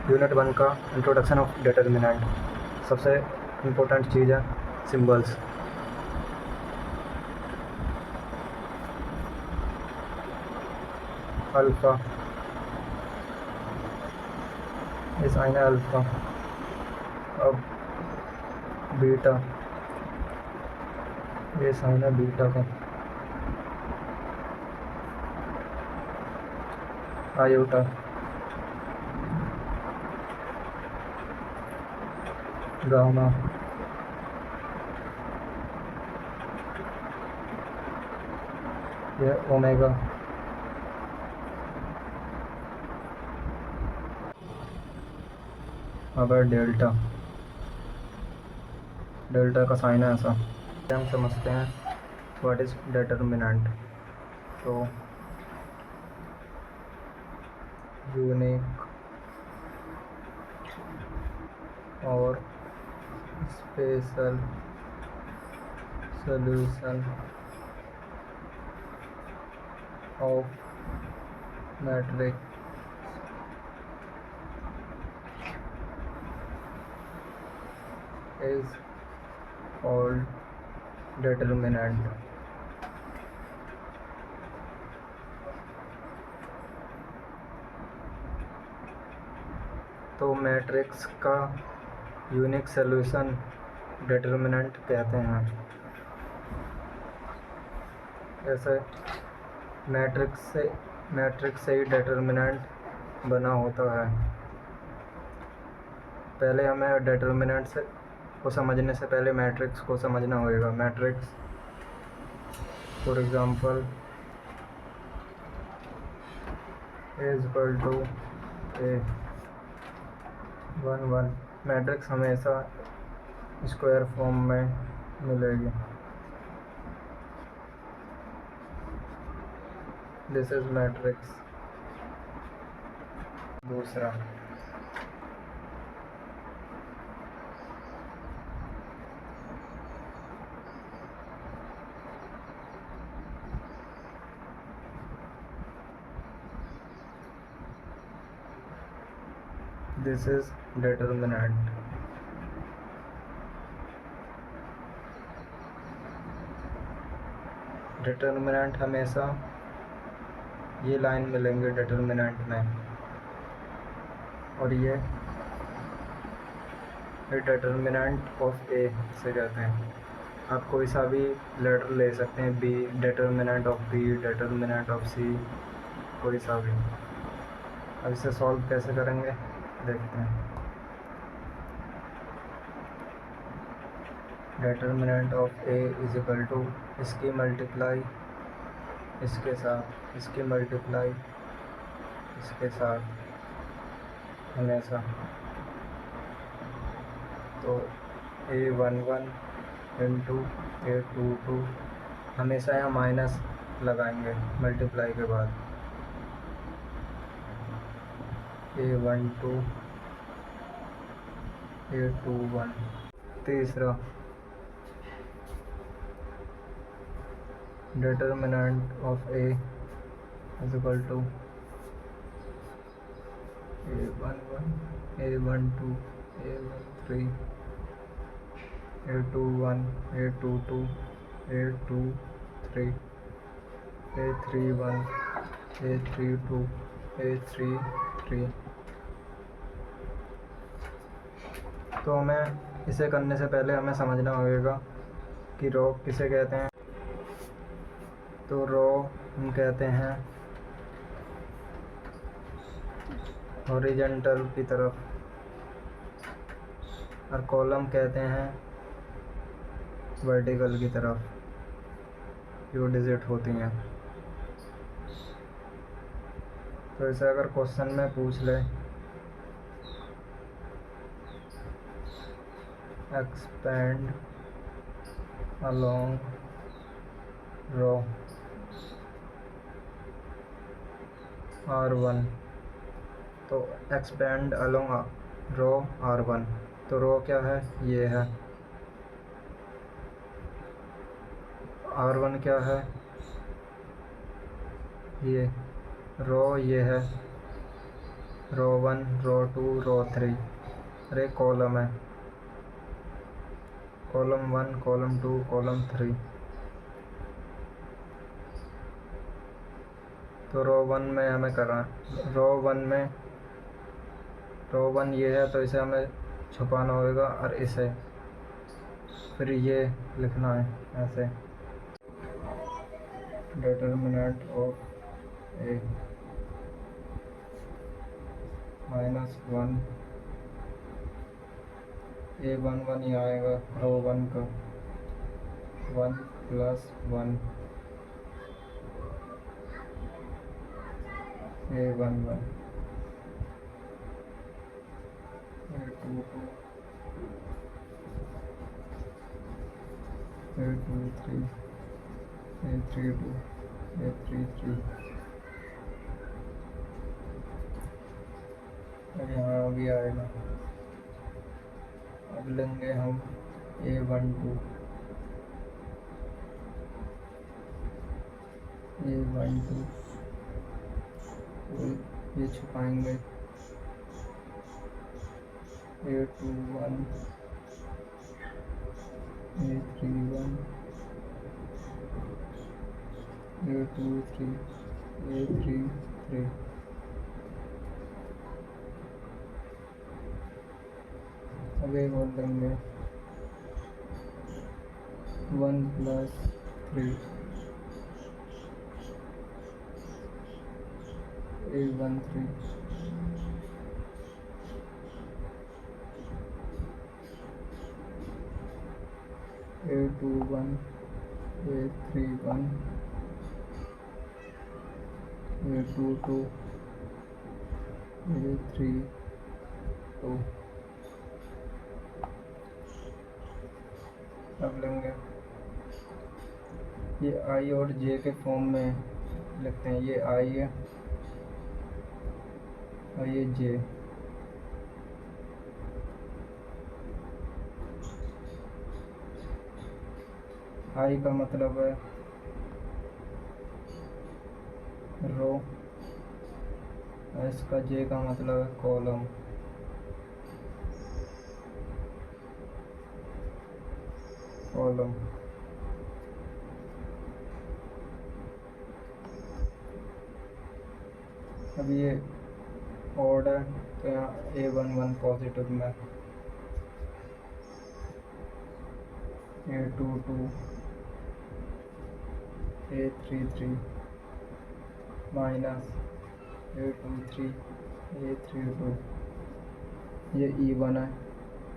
Unit 1 का introduction of determinant. सबसे important चीज़ है सिंबल्स। अल्फ़ा, ये साइन है अल्फ़ा। अब बीटा, ये साइन है बीटा का। आयोटा, गामा, ये ओमेगा। अब है डेल्टा, डेल्टा का साइन है ऐसा। हम समझते हैं व्हाट इज डिटर्मिनेंट। तो यूनिक और special solution of matrix is called determinant। तो मैट्रिक्स का यूनिक सॉल्यूशन डिटर्मिनेंट कहते हैं। जैसे मैट्रिक्स से ही डिटर्मिनेंट बना होता है। पहले हमें डिटर्मिनेंट को समझने से पहले मैट्रिक्स को समझना होगा। Matrix for example is equal to A 1 1। Matrix हमेशा स्क्वायर फॉर्म में मिलेगी। This is matrix. दूसरा दिस इज डिटर्मिनेंट। डिटर्मिनेंट हमेशा ये लाइन मिलेंगे डिटर्मिनेंट में, और ये डिटर्मिनेंट ऑफ ए से कहते हैं। आप कोई सा भी लेटर ले सकते हैं, B, determinant of B, determinant of C, कोई सा भी। अब इसे सॉल्व कैसे करेंगे देखते हैं। Determinant of A is equal to इसकी मल्टीप्लाई इसके साथ, इसकी मल्टीप्लाई इसके साथ हमेशा। तो A11 इंटू A22 हमेशा यहाँ माइनस लगाएंगे मल्टीप्लाई के बाद। A12 A21। तीसरा determinant of A is equal to A11 A12 A13 A21 A22 A23 A31 A32 A33। तो हमें इसे करने से पहले हमें समझना होगा कि रो किसे कहते हैं। तो रो हम कहते हैं हॉरिजॉन्टल की तरफ, और कॉलम कहते हैं वर्टिकल की तरफ जो डिजिट होती हैं। तो इसे अगर क्वेश्चन में पूछ ले एक्सपेंड अलोंग रो R1, तो एक्सपेंड अलोंग रो R1, तो रो क्या है, ये है। R1 क्या है, ये रो, ये है रो 1, रो 2, रो 3। अरे कॉलम है, कॉलम 1, कॉलम 2, कॉलम 3। तो रो 1 में हमें करना है, रो 1 ये है तो इसे हमें छुपाना होगा, और इसे फिर ये लिखना है ऐसे, डिटर्मिनेंट ऑफ ए -1, A11 ही आएगा रो 1 का, 1 + 1 A11, A22, A23, A32, A33। अब यहाँ भी आएगा। अब लेंगे हम A12, ये छुपाएंगे, A21, A31, A23, A33। अब एक और लेंगे, 1 + 3, A13, A21, A31, A22, A32। अब लेंगे, ये I और J के फॉर्म में लिखते हैं, ये I है और ये J। I का मतलब है रो, इसका J का मतलब है कॉलम। अब ये ऑड है तो यहाँ A11 पॉजिटिव में, A22, A33 minus A23, A32। ये E1 है,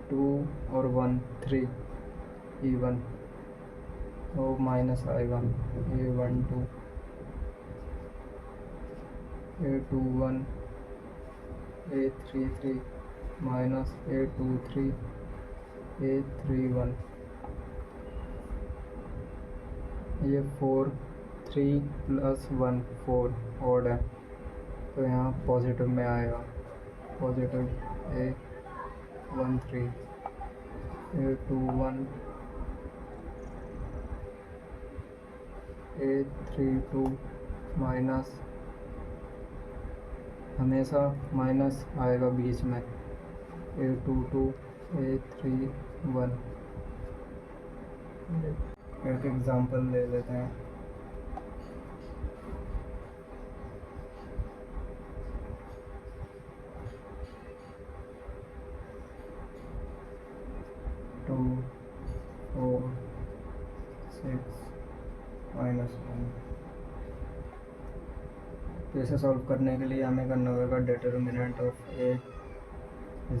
2 और 1 3, E1 वो माइनस आएगा, A12, A21, A33 minus A23, A31। ये 4, 3 + 1 4 ऑड है तो यहाँ पॉजिटिव में आएगा, positive A13, A21, A32 minus, हमेशा माइनस आएगा बीच में, A22, A31। एक एग्जांपल ले लेते हैं, -2, 4, 6, -1। तो इसे सॉल्व करने के लिए हमें करना होगा डिटर्मिनेंट ऑफ A =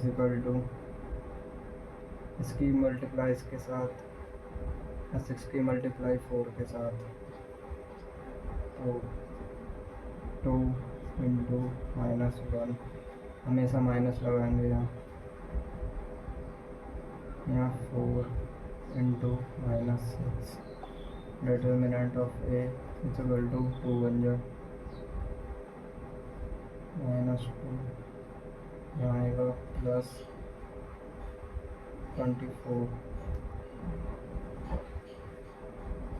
इसकी मल्टीप्लाई इसके साथ, 6 की मल्टीप्लाई 4 के साथ, तो 2 × -1, हमेशा माइनस लगाएंगे यहाँ 4 × -6। डिटर्मिनेंट ऑफ A = 2 बन जाए, -2 यहाँ आएगा +24।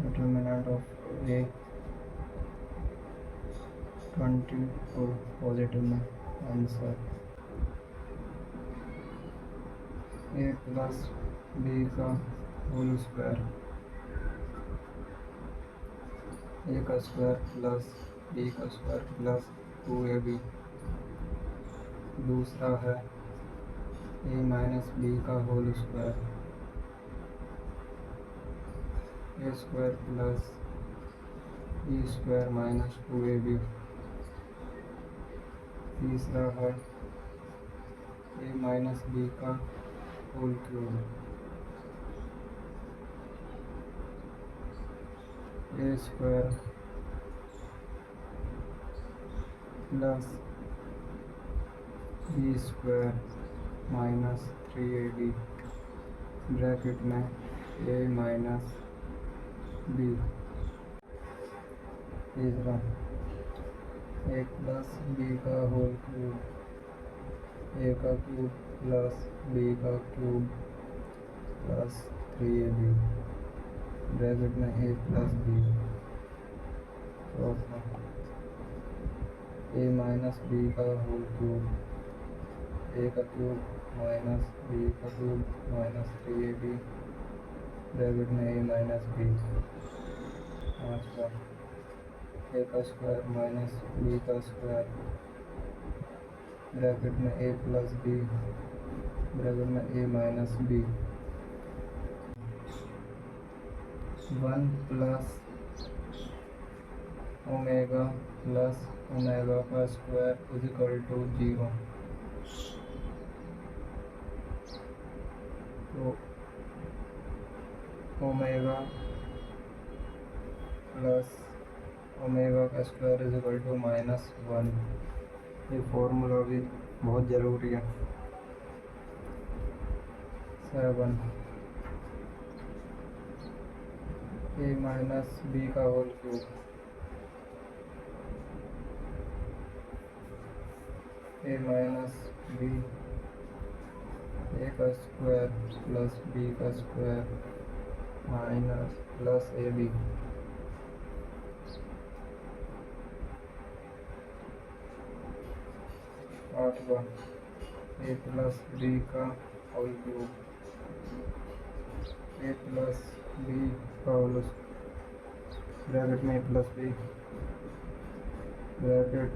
डिटर्मिनेंट ऑफ A 22 पॉजिटिव में आंसर। ए प्लस बी का होल स्क्वायर, ए का स्क्वायर प्लस बी का स्क्वायर प्लस 2ab। दूसरा है ए माइनस बी का whole square, A square plus B square minus 2ab। तीसरा है ए माइनस बी का whole cube, A square plus B square minus 3ab bracket में A minus B. तीसरा A plus B का whole cube, A का cube plus B का cube plus 3ab bracket में A plus B. चौथा A minus B का whole cube, A का cube minus B का क्यूब माइनस 3ab ब्रैकेट में ए माइनस बी। पाँचवा ए का स्क्वायर माइनस बी का स्क्वायर ब्रैकेट में ए प्लस बी ब्रैकेट में A minus B. 1 plus omega plus omega का स्क्वायर इज इक्वल टू 0। तो omega plus omega का square is equal to -1। ये formula भी बहुत ज़रूरी है। 7 ए माइनस बी का whole cube, A minus B A का स्क्वायर प्लस बी का square minus plus A B. 8वां ए प्लस बी का whole cube, A plus B का होल ब्रैकेट में A plus B bracket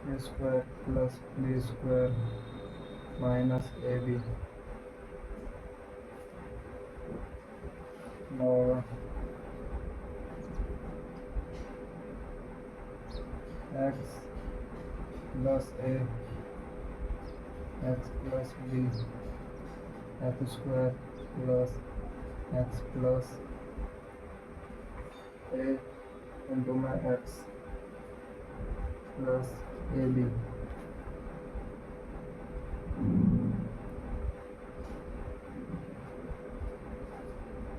A square plus B square minus A B. 9वां X plus A X plus B X square plus X plus A into में x plus A B.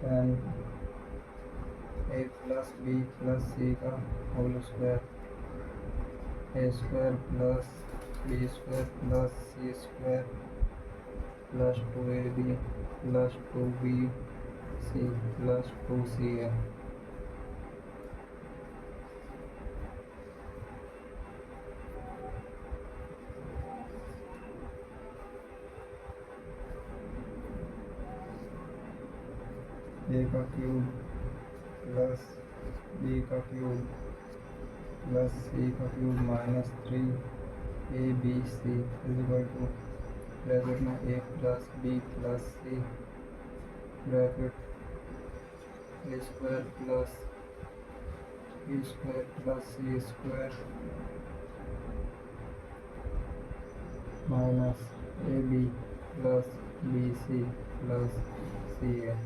10 A plus B plus C का whole square, A square plus B square plus C square plus 2ab plus 2bc plus 2c है। A का cube plus B का cube plus C का cube minus 3abc is equal to bracket में A plus B plus C bracket A square plus B square plus C square minus A B plus B C plus C है।